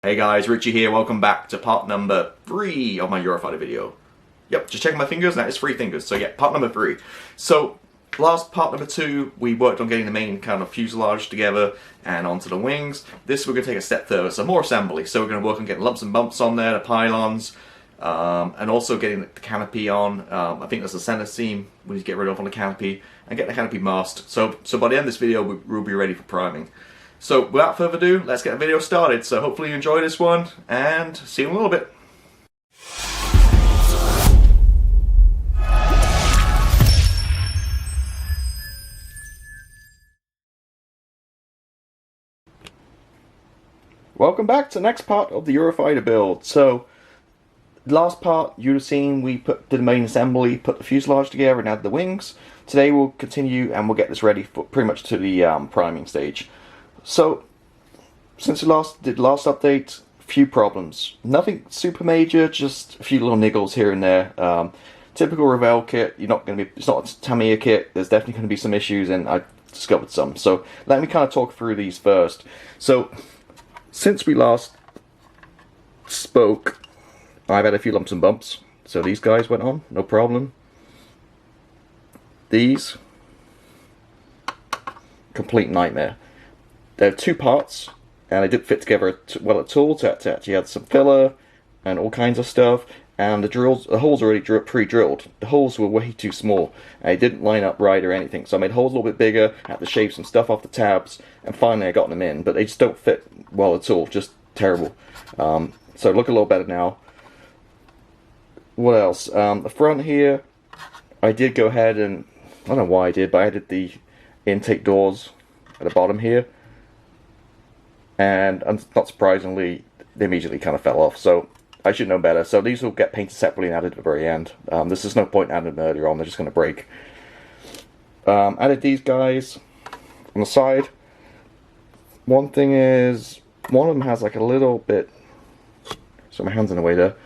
Hey guys, Richie here, welcome back to part number 3 of my Eurofighter video. Yep, just checking my fingers, that is 3 fingers, so yeah, part number 3. So, last part number 2, we worked on getting the main kind of fuselage together and onto the wings. This we're going to take a step further, so more assembly. So we're going to work on getting lumps and bumps on there, the pylons, and also getting the canopy on. I think there's a center seam we need to get rid of on the canopy, and get the canopy masked. So by the end of this video, we'll be ready for priming. So without further ado, let's get the video started. So hopefully you enjoy this one, and see you in a little bit. Welcome back to the next part of the Eurofighter build. So, last part you'd have seen we did the main assembly, put the fuselage together and add the wings. Today we'll continue and we'll get this ready for pretty much to the priming stage. So, since we did the last update, few problems. Nothing super major, just a few little niggles here and there. Typical Revell kit, it's not a Tamiya kit, there's definitely going to be some issues, and I discovered some. So, let me kind of talk through these first. So, since we last spoke, I've had a few lumps and bumps. So these guys went on, no problem. These, complete nightmare. They're 2 parts, and they didn't fit together well at all. To actually add some filler and all kinds of stuff. And the holes already pre-drilled. The holes were way too small, and they didn't line up right or anything. So I made holes a little bit bigger, had to shave some stuff off the tabs, and finally I got them in. But they just don't fit well at all, just terrible. So look a little better now. What else? The front here, I did go ahead and, I don't know why I did, but I added the intake doors at the bottom here. And not surprisingly, they immediately kind of fell off. So I should know better. So these will get painted separately and added at the very end. This is no point adding them earlier on, they're just going to break. Added these guys on the side. One thing is, one of them has like a little bit, so my hand's in the way there,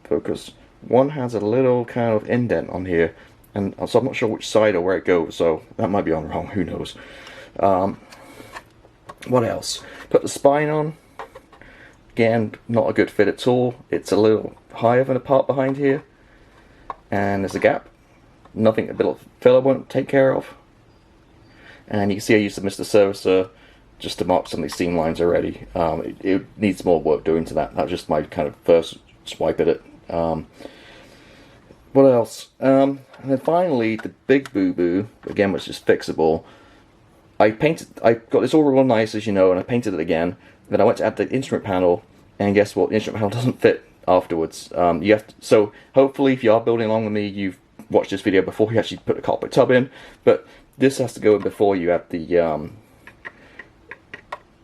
focus. One has a little kind of indent on here, and so I'm not sure which side or where it goes, so that might be on wrong, who knows. What else? Put the spine on. Again, not a good fit at all. It's a little higher than the part behind here, and there's a gap. Nothing a bit of filler won't take care of. And you can see I used the Mr. Servicer just to mark some of these seam lines already. It needs more work doing to that. That was just my kind of first swipe at it. What else? And then finally, the big boo-boo, again, which is fixable. I got this all real nice, as you know, and I painted it again. Then I went to add the instrument panel, and guess what? The instrument panel doesn't fit afterwards. So hopefully, if you are building along with me, you've watched this video before you actually put the cockpit tub in. But this has to go in before you add the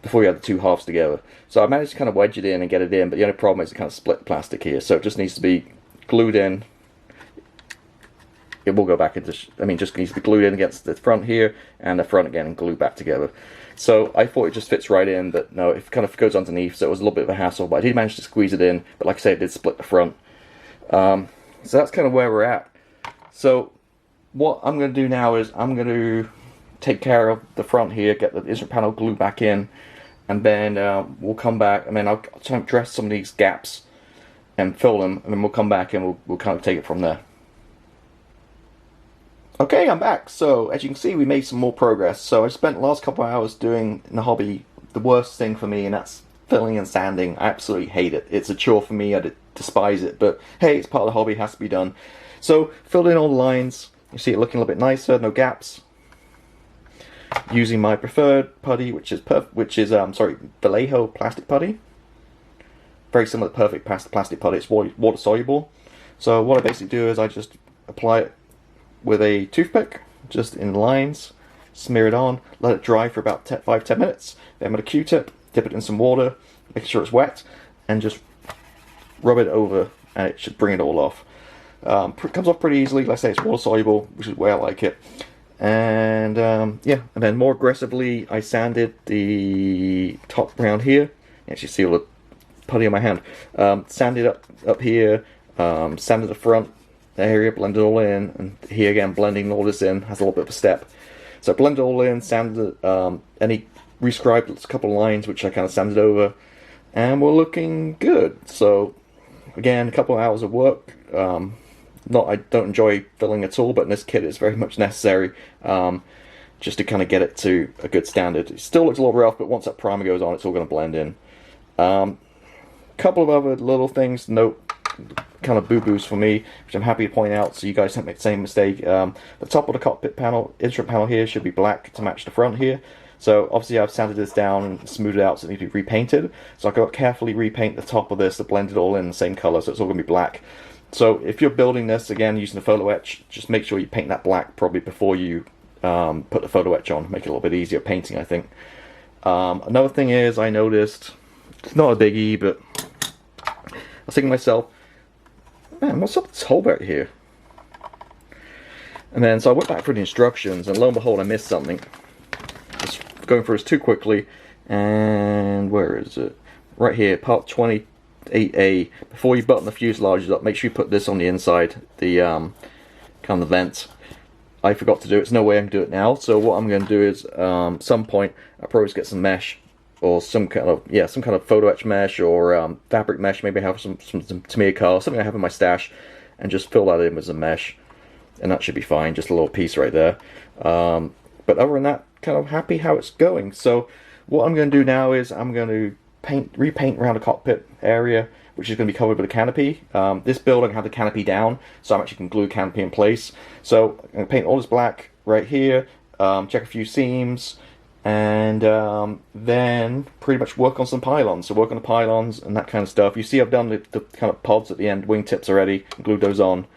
2 halves together. So I managed to kind of wedge it in and get it in, but the only problem is it kind of split plastic here, so it just needs to be glued in. It will go back into, just needs to be glued in against the front here, and the front again, and glued back together. So I thought it just fits right in, but no, it kind of goes underneath, so it was a little bit of a hassle, but I did manage to squeeze it in, but like I said, it did split the front. So that's kind of where we're at. So what I'm going to do now is I'm going to take care of the front here, get the instrument panel glued back in, and then we'll come back, and then I'll try and dress some of these gaps and fill them, and then we'll come back and we'll kind of take it from there. Okay, I'm back. So, as you can see, we made some more progress. So, I spent the last couple of hours doing in the hobby the worst thing for me, and that's filling and sanding. I absolutely hate it. It's a chore for me. I despise it, but hey, it's part of the hobby. It has to be done. So, filled in all the lines. You see it looking a little bit nicer, no gaps. Using my preferred putty, which is Vallejo plastic putty. Very similar to Perfect plastic putty. It's water soluble. So what I basically do is I just apply it with a toothpick, just in lines, smear it on, let it dry for about 5-10 minutes. Then with a Q-tip, dip it in some water, make sure it's wet, and just rub it over, and it should bring it all off. It comes off pretty easily. Like I say, it's water soluble, which is the way I like it. And yeah, and then more aggressively, I sanded the top around here. You actually see all the putty on my hand. Sanded up here, sanded the front area, blended it all in, and here again, blending all this in, has a little bit of a step. So I blended it all in, sanded it, and he rescribed a couple of lines, which I kind of sanded over, and we're looking good. So again, a couple of hours of work. I don't enjoy filling at all, but in this kit it's very much necessary, just to kind of get it to a good standard. It still looks a little rough, but once that primer goes on, it's all going to blend in. Couple of other little things, kind of boo-boos for me, which I'm happy to point out so you guys don't make the same mistake. The top of the cockpit panel, instrument panel here, should be black to match the front here. So obviously I've sanded this down and smoothed it out so it needs to be repainted. So I've got to carefully repaint the top of this to blend it all in the same color, so it's all going to be black. So if you're building this, again, using the photo etch, just make sure you paint that black probably before you put the photo etch on. Make it a little bit easier painting, I think. Another thing is, I noticed, it's not a biggie, but I was thinking to myself, man, what's up with this hole right here? And then, so I went back through the instructions, and lo and behold, I missed something. Just going through this too quickly, and where is it? Right here, part 28A. Before you button the fuselages up, make sure you put this on the inside, the kind of the vents. I forgot to do it. There's no way I can do it now. So what I'm going to do is, some point, I'll probably get some mesh, or some kind of photo etch mesh, or fabric mesh. Maybe I have some Tamiya car, something I have in my stash, and just fill that in with some mesh, and that should be fine. Just a little piece right there. But other than that, kind of happy how it's going. So what I'm going to do now is I'm going to repaint around the cockpit area, which is going to be covered with a canopy. This build I can have the canopy down, so I'm actually can glue the canopy in place. So I'm going to paint all this black right here, check a few seams, and then pretty much work on some pylons. So work on the pylons and that kind of stuff. You see I've done the kind of pods at the end, wingtips already, glued those on.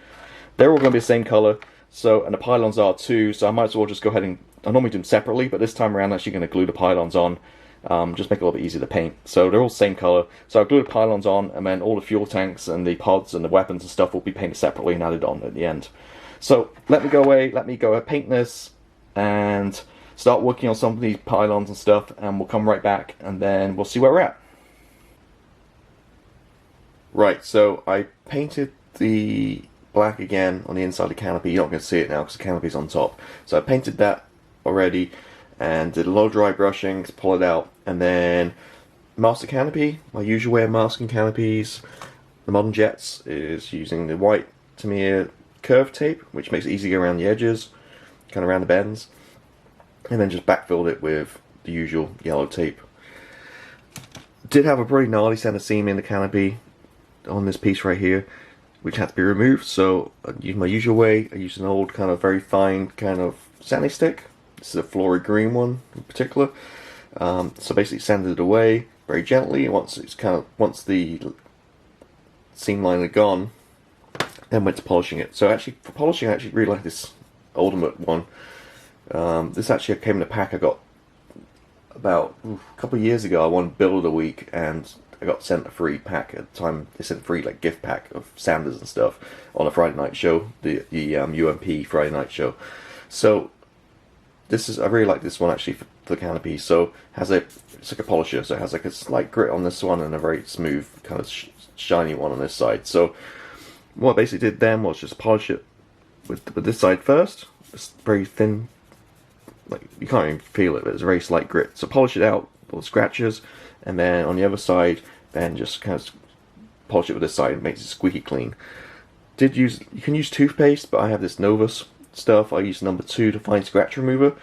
They're all going to be the same color, so, and the pylons are too, so I might as well just go ahead and, I normally do them separately, but this time around I'm actually going to glue the pylons on. Just make it a little bit easier to paint. So they're all the same color. So I'll glue the pylons on, and then all the fuel tanks and the pods and the weapons and stuff will be painted separately and added on at the end. So let me go away, let me go paint this, and start working on some of these pylons and stuff, and we'll come right back, and then we'll see where we're at. Right, so I painted the black again on the inside of the canopy. You're not going to see it now because the canopy's on top. So I painted that already, and did a lot of dry brushing to pull it out, and then mask the canopy, my usual way of masking canopies. The modern jets is using the white Tamiya curve tape, which makes it easy to go around the edges, kind of around the bends, and then just backfilled it with the usual yellow tape. Did have a pretty gnarly center seam in the canopy on this piece right here, which had to be removed, so I used my usual way. I used an old kind of very fine kind of sanding stick. This is a florid green one in particular. So basically sanded it away very gently. Once the seam line had gone, then went to polishing it. So actually for polishing, I actually really like this ultimate one. This actually came in a pack I got about a couple of years ago. I won Build of the Week, and I got sent a free pack at the time. They sent a free like gift pack of sanders and stuff on a Friday night show, the UMP Friday night show. So I really like this one actually for the canopy. So it's like a polisher, so it has like a slight grit on this one and a very smooth kind of shiny one on this side. So what I basically did then was just polish it with this side first. It's very thin, like you can't even feel it, but it's a very slight grit. So polish it out, all the scratches, and then on the other side, then just kind of polish it with this side. It makes it squeaky clean. You can use toothpaste, but I have this Novus stuff. I use number 2 to fine scratch remover.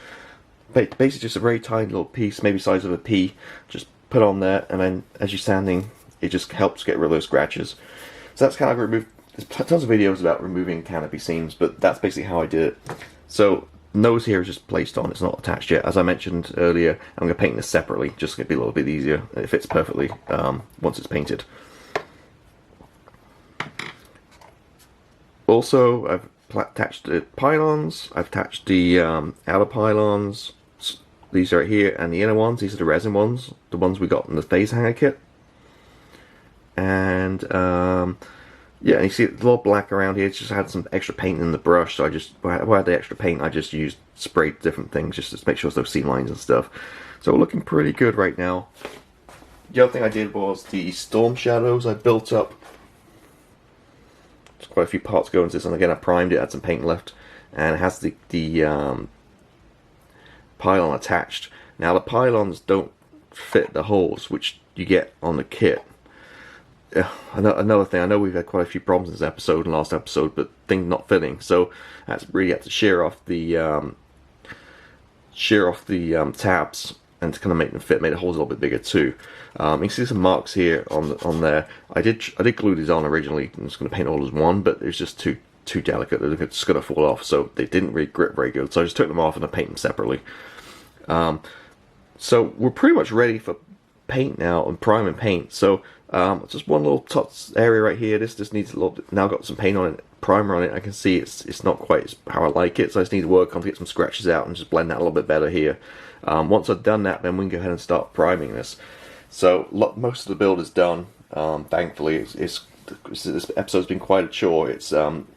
Basically just a very tiny little piece, maybe size of a pea, just put on there, and then as you're sanding, it just helps get rid of those scratches. So that's kind of remove. There's tons of videos about removing canopy seams, but that's basically how I did it. So nose here is just placed on, it's not attached yet. As I mentioned earlier, I'm going to paint this separately, just to be a little bit easier. It fits perfectly once it's painted. Also, I've attached the pylons, I've attached the outer pylons, these right here, and the inner ones. These are the resin ones, the ones we got in the phase hanger kit. And yeah, and you see it's a lot black around here. It's just had some extra paint in the brush, so where I had the extra paint, I just sprayed different things just to make sure there's no seam lines and stuff. So we're looking pretty good right now. The other thing I did was the storm shadows. I built up quite a few parts going into this, and again I primed it, had some paint left, and it has the pylon attached. Now the pylons don't fit the holes, which you get on the kit. Another thing, I know we've had quite a few problems in this episode and last episode, but things not fitting, so that's really had to shear off the tabs and to kind of make them fit, made the holes a little bit bigger too. You can see some marks here on there. I did glue these on originally. I'm just going to paint all as one, but it's just too delicate. They're just going to fall off, so they didn't really grip very good. So I just took them off and I paint them separately. So we're pretty much ready for paint now, and prime and paint. So just one little top area right here. This just needs a little bit, now got some paint on it, primer on it. I can see it's not quite how I like it, so I just need to work on to get some scratches out and just blend that a little bit better here. Once I've done that, then we can go ahead and start priming this. So most of the build is done. Thankfully, this episode's been quite a chore. It's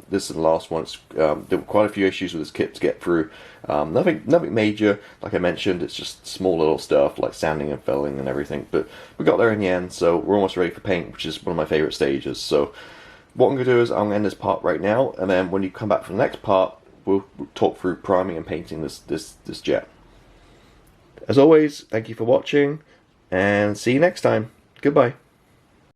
this is the last one. There were quite a few issues with this kit to get through. Nothing major, like I mentioned. It's just small little stuff like sanding and filling and everything. But we got there in the end, so we're almost ready for paint, which is one of my favorite stages. So what I'm going to do is I'm going to end this part right now, and then when you come back for the next part, we'll talk through priming and painting this jet. As always, thank you for watching, and see you next time. Goodbye.